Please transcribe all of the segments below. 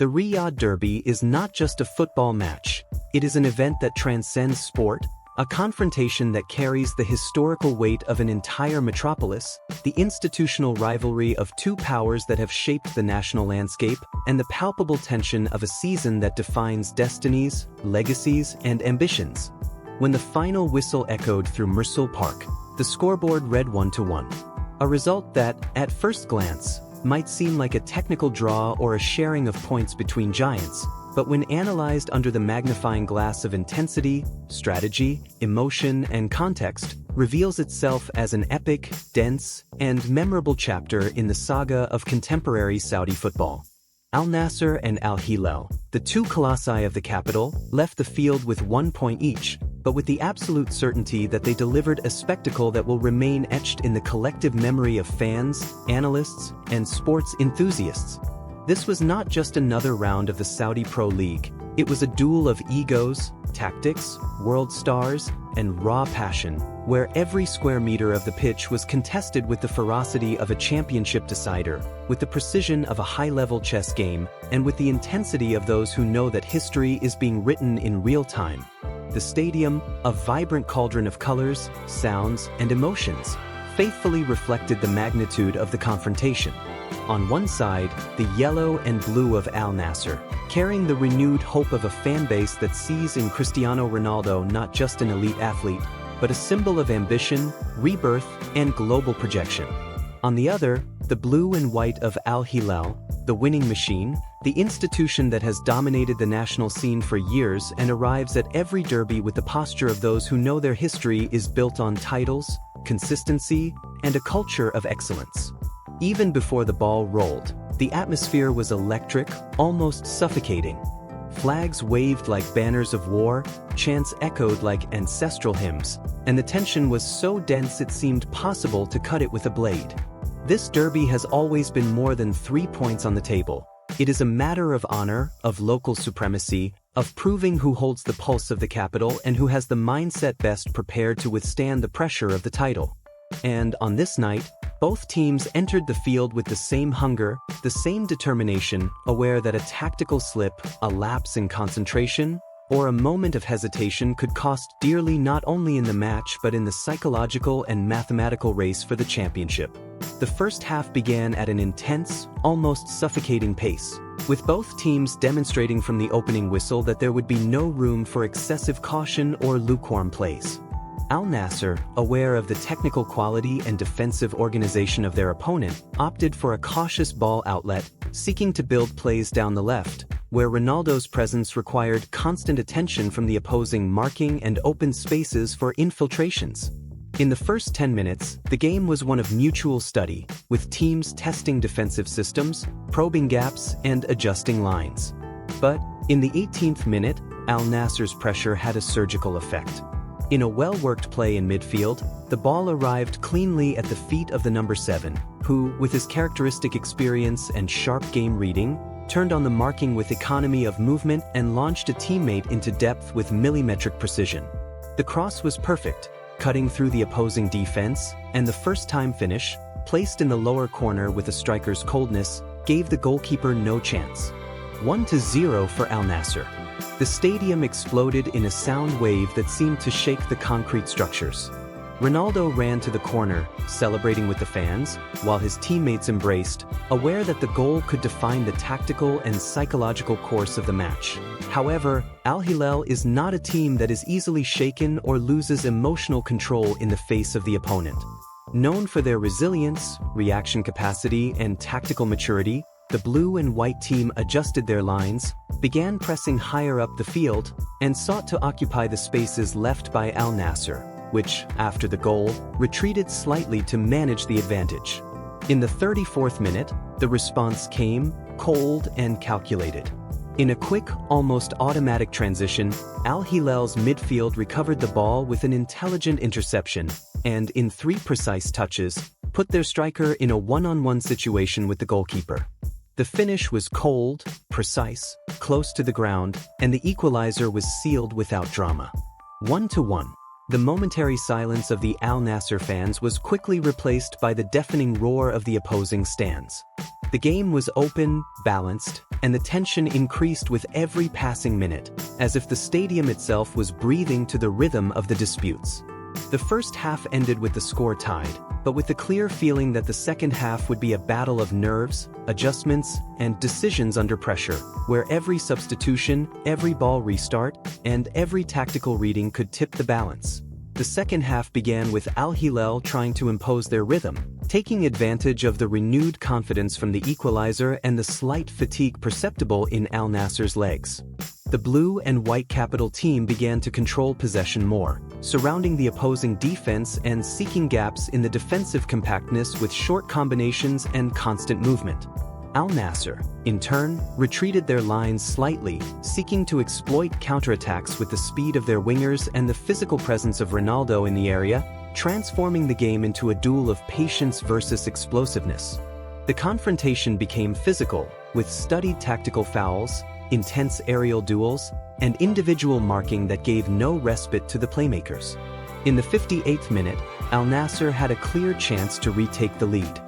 The Riyadh Derby is not just a football match. It is an event that transcends sport, a confrontation that carries the historical weight of an entire metropolis, the institutional rivalry of two powers that have shaped the national landscape, and the palpable tension of a season that defines destinies, legacies, and ambitions. When the final whistle echoed through Mursul Park, the scoreboard read 1-1. A result that, at first glance, might seem like a technical draw or a sharing of points between giants, but when analyzed under the magnifying glass of intensity, strategy, emotion, and context, reveals itself as an epic, dense, and memorable chapter in the saga of contemporary Saudi football. Al-Nassr and Al-Hilal, the two colossi of the capital, left the field with 1 point each, but with the absolute certainty that they delivered a spectacle that will remain etched in the collective memory of fans, analysts, and sports enthusiasts. This was not just another round of the Saudi Pro League, it was a duel of egos, tactics, world stars, and raw passion, where every square meter of the pitch was contested with the ferocity of a championship decider, with the precision of a high-level chess game, and with the intensity of those who know that history is being written in real time. The stadium, a vibrant cauldron of colors, sounds, and emotions, faithfully reflected the magnitude of the confrontation. On one side, the yellow and blue of Al-Nassr, carrying the renewed hope of a fan base that sees in Cristiano Ronaldo not just an elite athlete, but a symbol of ambition, rebirth, and global projection. On the other, the blue and white of Al-Hilal, the winning machine, the institution that has dominated the national scene for years and arrives at every derby with the posture of those who know their history is built on titles, consistency, and a culture of excellence. Even before the ball rolled, the atmosphere was electric, almost suffocating. Flags waved like banners of war, chants echoed like ancestral hymns, and the tension was so dense it seemed possible to cut it with a blade. This derby has always been more than 3 points on the table. It is a matter of honor, of local supremacy, of proving who holds the pulse of the capital and who has the mindset best prepared to withstand the pressure of the title. And on this night, both teams entered the field with the same hunger, the same determination, aware that a tactical slip, a lapse in concentration, or a moment of hesitation could cost dearly not only in the match but in the psychological and mathematical race for the championship. The first half began at an intense, almost suffocating pace, with both teams demonstrating from the opening whistle that there would be no room for excessive caution or lukewarm plays. Al-Nassr, aware of the technical quality and defensive organization of their opponent, opted for a cautious ball outlet, seeking to build plays down the left, where Ronaldo's presence required constant attention from the opposing marking and open spaces for infiltrations. In the first 10 minutes, the game was one of mutual study, with teams testing defensive systems, probing gaps, and adjusting lines. But, in the 18th minute, Al-Nassr's pressure had a surgical effect. In a well-worked play in midfield, the ball arrived cleanly at the feet of the number 7, who, with his characteristic experience and sharp game reading, turned on the marking with economy of movement and launched a teammate into depth with millimetric precision. The cross was perfect, cutting through the opposing defense, and the first-time finish, placed in the lower corner with a striker's coldness, gave the goalkeeper no chance. 1-0 for Al-Nassr. The stadium exploded in a sound wave that seemed to shake the concrete structures. Ronaldo ran to the corner, celebrating with the fans, while his teammates embraced, aware that the goal could define the tactical and psychological course of the match. However, Al-Hilal is not a team that is easily shaken or loses emotional control in the face of the opponent. Known for their resilience, reaction capacity, and tactical maturity, the blue and white team adjusted their lines, began pressing higher up the field, and sought to occupy the spaces left by Al-Nassr, which, after the goal, retreated slightly to manage the advantage. In the 34th minute, the response came, cold and calculated. In a quick, almost automatic transition, Al-Hilal's midfield recovered the ball with an intelligent interception, and in 3 precise touches, put their striker in a one-on-one situation with the goalkeeper. The finish was cold, precise, close to the ground, and the equalizer was sealed without drama. 1-1. The momentary silence of the Al-Nassr fans was quickly replaced by the deafening roar of the opposing stands. The game was open, balanced, and the tension increased with every passing minute, as if the stadium itself was breathing to the rhythm of the disputes. The first half ended with the score tied, but with the clear feeling that the second half would be a battle of nerves, adjustments, and decisions under pressure, where every substitution, every ball restart, and every tactical reading could tip the balance. The second half began with Al-Hilal trying to impose their rhythm, taking advantage of the renewed confidence from the equalizer and the slight fatigue perceptible in Al-Nassr's legs. The blue and white capital team began to control possession more, surrounding the opposing defense and seeking gaps in the defensive compactness with short combinations and constant movement. Al-Nassr, in turn, retreated their lines slightly, seeking to exploit counterattacks with the speed of their wingers and the physical presence of Ronaldo in the area, transforming the game into a duel of patience versus explosiveness. The confrontation became physical, with studied tactical fouls, intense aerial duels, and individual marking that gave no respite to the playmakers. In the 58th minute, Al-Nassr had a clear chance to retake the lead.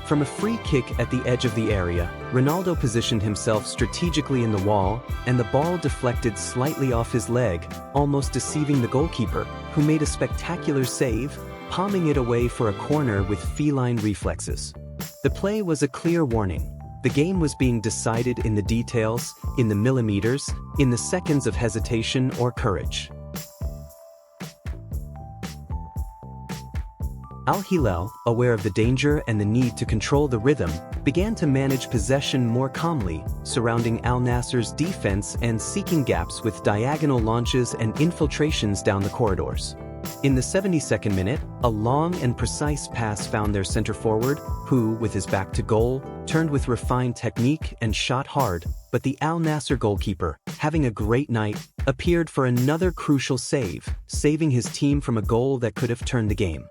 From a free kick at the edge of the area, Ronaldo positioned himself strategically in the wall, and the ball deflected slightly off his leg, almost deceiving the goalkeeper, who made a spectacular save, palming it away for a corner with feline reflexes. The play was a clear warning. The game was being decided in the details, in the millimeters, in the seconds of hesitation or courage. Al-Hilal, aware of the danger and the need to control the rhythm, began to manage possession more calmly, surrounding Al-Nassr's defense and seeking gaps with diagonal launches and infiltrations down the corridors. In the 72nd minute, a long and precise pass found their center forward, who, with his back to goal, turned with refined technique and shot hard, but the Al-Nassr goalkeeper, having a great night, appeared for another crucial save, saving his team from a goal that could have turned the game.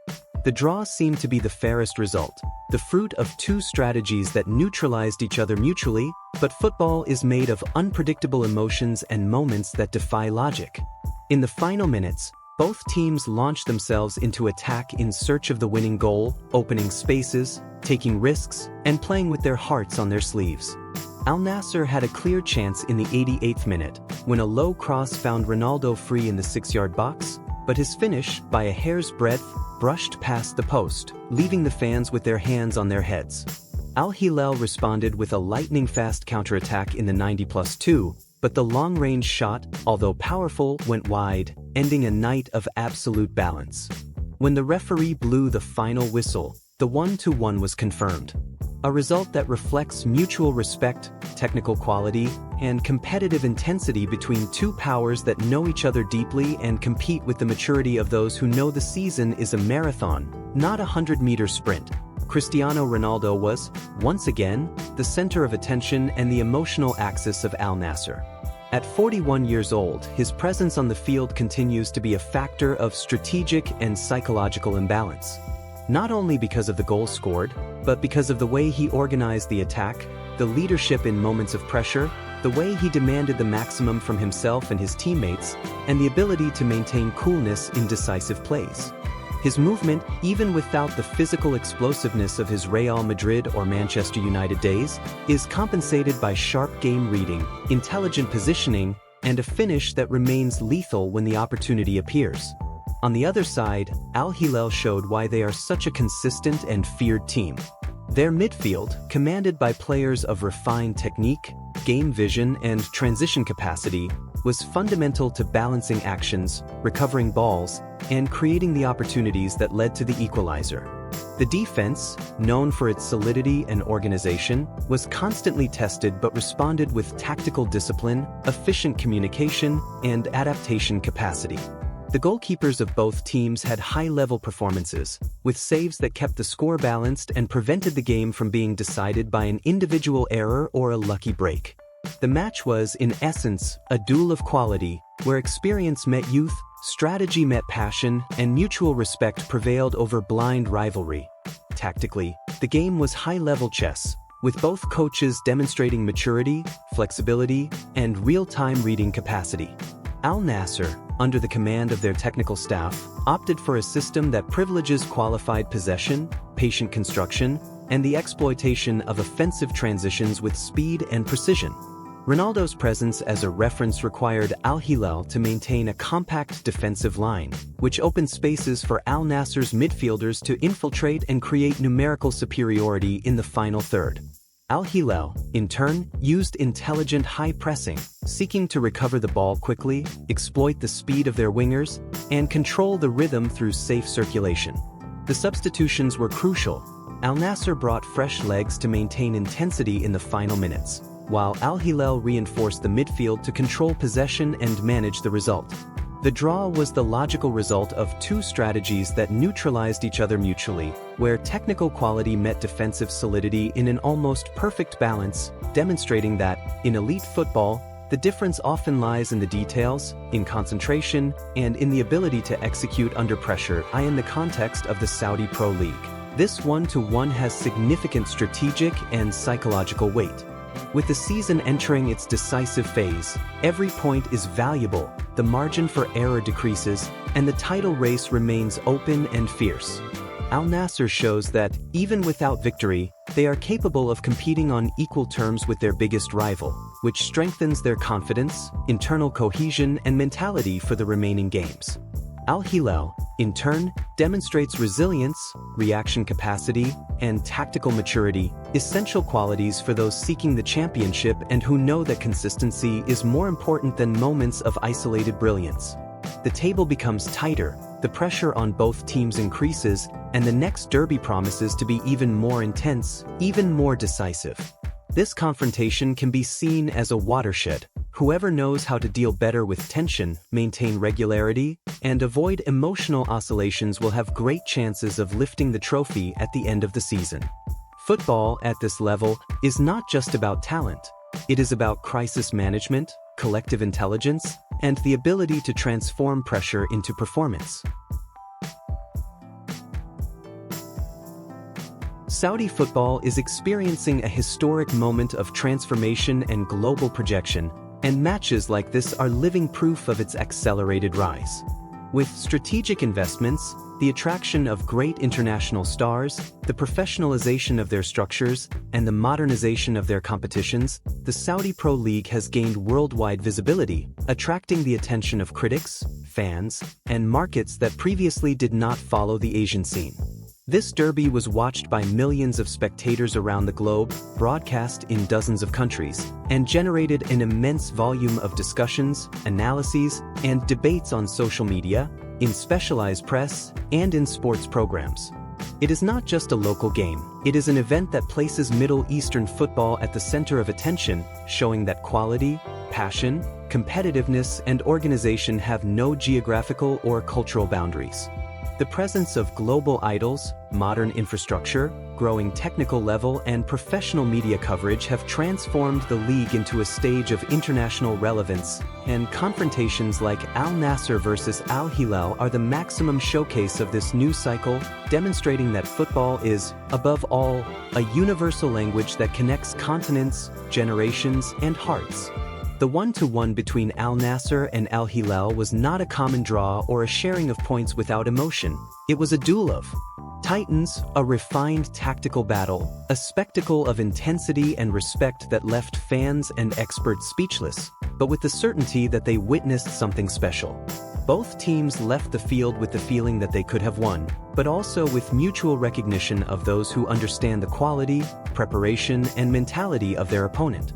The draw seemed to be the fairest result, the fruit of two strategies that neutralized each other mutually, but football is made of unpredictable emotions and moments that defy logic. In the final minutes, both teams launched themselves into attack in search of the winning goal, opening spaces, taking risks, and playing with their hearts on their sleeves. Al-Nassr had a clear chance in the 88th minute, when a low cross found Ronaldo free in the 6-yard box, but his finish, by a hair's breadth, brushed past the post, leaving the fans with their hands on their heads. Al-Hilal responded with a lightning-fast counterattack in the 90+2, but the long-range shot, although powerful, went wide, ending a night of absolute balance. When the referee blew the final whistle, the 1-1 was confirmed. A result that reflects mutual respect, technical quality, and competitive intensity between two powers that know each other deeply and compete with the maturity of those who know the season is a marathon, not a 100-meter sprint. Cristiano Ronaldo was, once again, the center of attention and the emotional axis of Al-Nassr. At 41 years old, his presence on the field continues to be a factor of strategic and psychological imbalance. Not only because of the goals scored, but because of the way he organized the attack, the leadership in moments of pressure, the way he demanded the maximum from himself and his teammates, and the ability to maintain coolness in decisive plays. His movement, even without the physical explosiveness of his Real Madrid or Manchester United days, is compensated by sharp game reading, intelligent positioning, and a finish that remains lethal when the opportunity appears. On the other side, Al-Hilal showed why they are such a consistent and feared team. Their midfield, commanded by players of refined technique, game vision, and transition capacity, was fundamental to balancing actions, recovering balls, and creating the opportunities that led to the equalizer. The defense, known for its solidity and organization, was constantly tested but responded with tactical discipline, efficient communication, and adaptation capacity. The goalkeepers of both teams had high-level performances, with saves that kept the score balanced and prevented the game from being decided by an individual error or a lucky break. The match was, in essence, a duel of quality, where experience met youth, strategy met passion, and mutual respect prevailed over blind rivalry. Tactically, the game was high-level chess, with both coaches demonstrating maturity, flexibility, and real-time reading capacity. Al-Nassr, under the command of their technical staff, opted for a system that privileges qualified possession, patient construction, and the exploitation of offensive transitions with speed and precision. Ronaldo's presence as a reference required Al-Hilal to maintain a compact defensive line, which opened spaces for Al-Nassr's midfielders to infiltrate and create numerical superiority in the final third. Al-Hilal, in turn, used intelligent high pressing, seeking to recover the ball quickly, exploit the speed of their wingers, and control the rhythm through safe circulation. The substitutions were crucial. Al-Nassr brought fresh legs to maintain intensity in the final minutes, while Al-Hilal reinforced the midfield to control possession and manage the result. The draw was the logical result of two strategies that neutralized each other mutually, where technical quality met defensive solidity in an almost perfect balance, demonstrating that, in elite football, the difference often lies in the details, in concentration, and in the ability to execute under pressure. In the context of the Saudi Pro League, this 1-to-1 has significant strategic and psychological weight. With the season entering its decisive phase, every point is valuable, the margin for error decreases, and the title race remains open and fierce. Al-Nassr shows that, even without victory, they are capable of competing on equal terms with their biggest rival, which strengthens their confidence, internal cohesion, and mentality for the remaining games. Al-Hilal, in turn, demonstrates resilience, reaction capacity, and tactical maturity, essential qualities for those seeking the championship and who know that consistency is more important than moments of isolated brilliance. The table becomes tighter, the pressure on both teams increases, and the next derby promises to be even more intense, even more decisive. This confrontation can be seen as a watershed. Whoever knows how to deal better with tension, maintain regularity, and avoid emotional oscillations will have great chances of lifting the trophy at the end of the season. Football at this level is not just about talent. It is about crisis management, collective intelligence, and the ability to transform pressure into performance. Saudi football is experiencing a historic moment of transformation and global projection, and matches like this are living proof of its accelerated rise. With strategic investments, the attraction of great international stars, the professionalization of their structures, and the modernization of their competitions, the Saudi Pro League has gained worldwide visibility, attracting the attention of critics, fans, and markets that previously did not follow the Asian scene. This derby was watched by millions of spectators around the globe, broadcast in dozens of countries, and generated an immense volume of discussions, analyses, and debates on social media, in specialized press, and in sports programs. It is not just a local game, it is an event that places Middle Eastern football at the center of attention, showing that quality, passion, competitiveness, and organization have no geographical or cultural boundaries. The presence of global idols, modern infrastructure, growing technical level, and professional media coverage have transformed the league into a stage of international relevance, and confrontations like Al-Nassr versus Al-Hilal are the maximum showcase of this new cycle, demonstrating that football is, above all, a universal language that connects continents, generations, and hearts. The 1-to-1 between Al-Nassr and Al-Hilal was not a common draw or a sharing of points without emotion. It was a duel of titans, a refined tactical battle, a spectacle of intensity and respect that left fans and experts speechless, but with the certainty that they witnessed something special. Both teams left the field with the feeling that they could have won, but also with mutual recognition of those who understand the quality, preparation, and mentality of their opponent.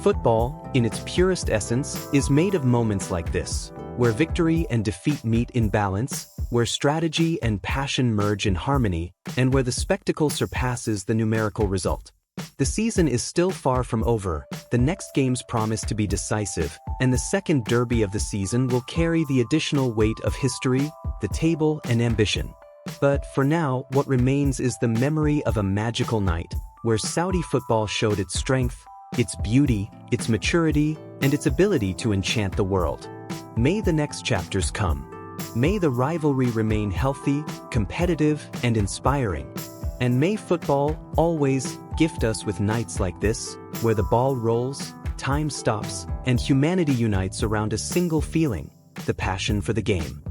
Football, in its purest essence, is made of moments like this, where victory and defeat meet in balance, where strategy and passion merge in harmony, and where the spectacle surpasses the numerical result. The season is still far from over, the next games promise to be decisive, and the second derby of the season will carry the additional weight of history, the table, and ambition. But for now, what remains is the memory of a magical night, where Saudi football showed its strength, its beauty, its maturity, and its ability to enchant the world. May the next chapters come. May the rivalry remain healthy, competitive, and inspiring. And may football always gift us with nights like this, where the ball rolls, time stops, and humanity unites around a single feeling, the passion for the game.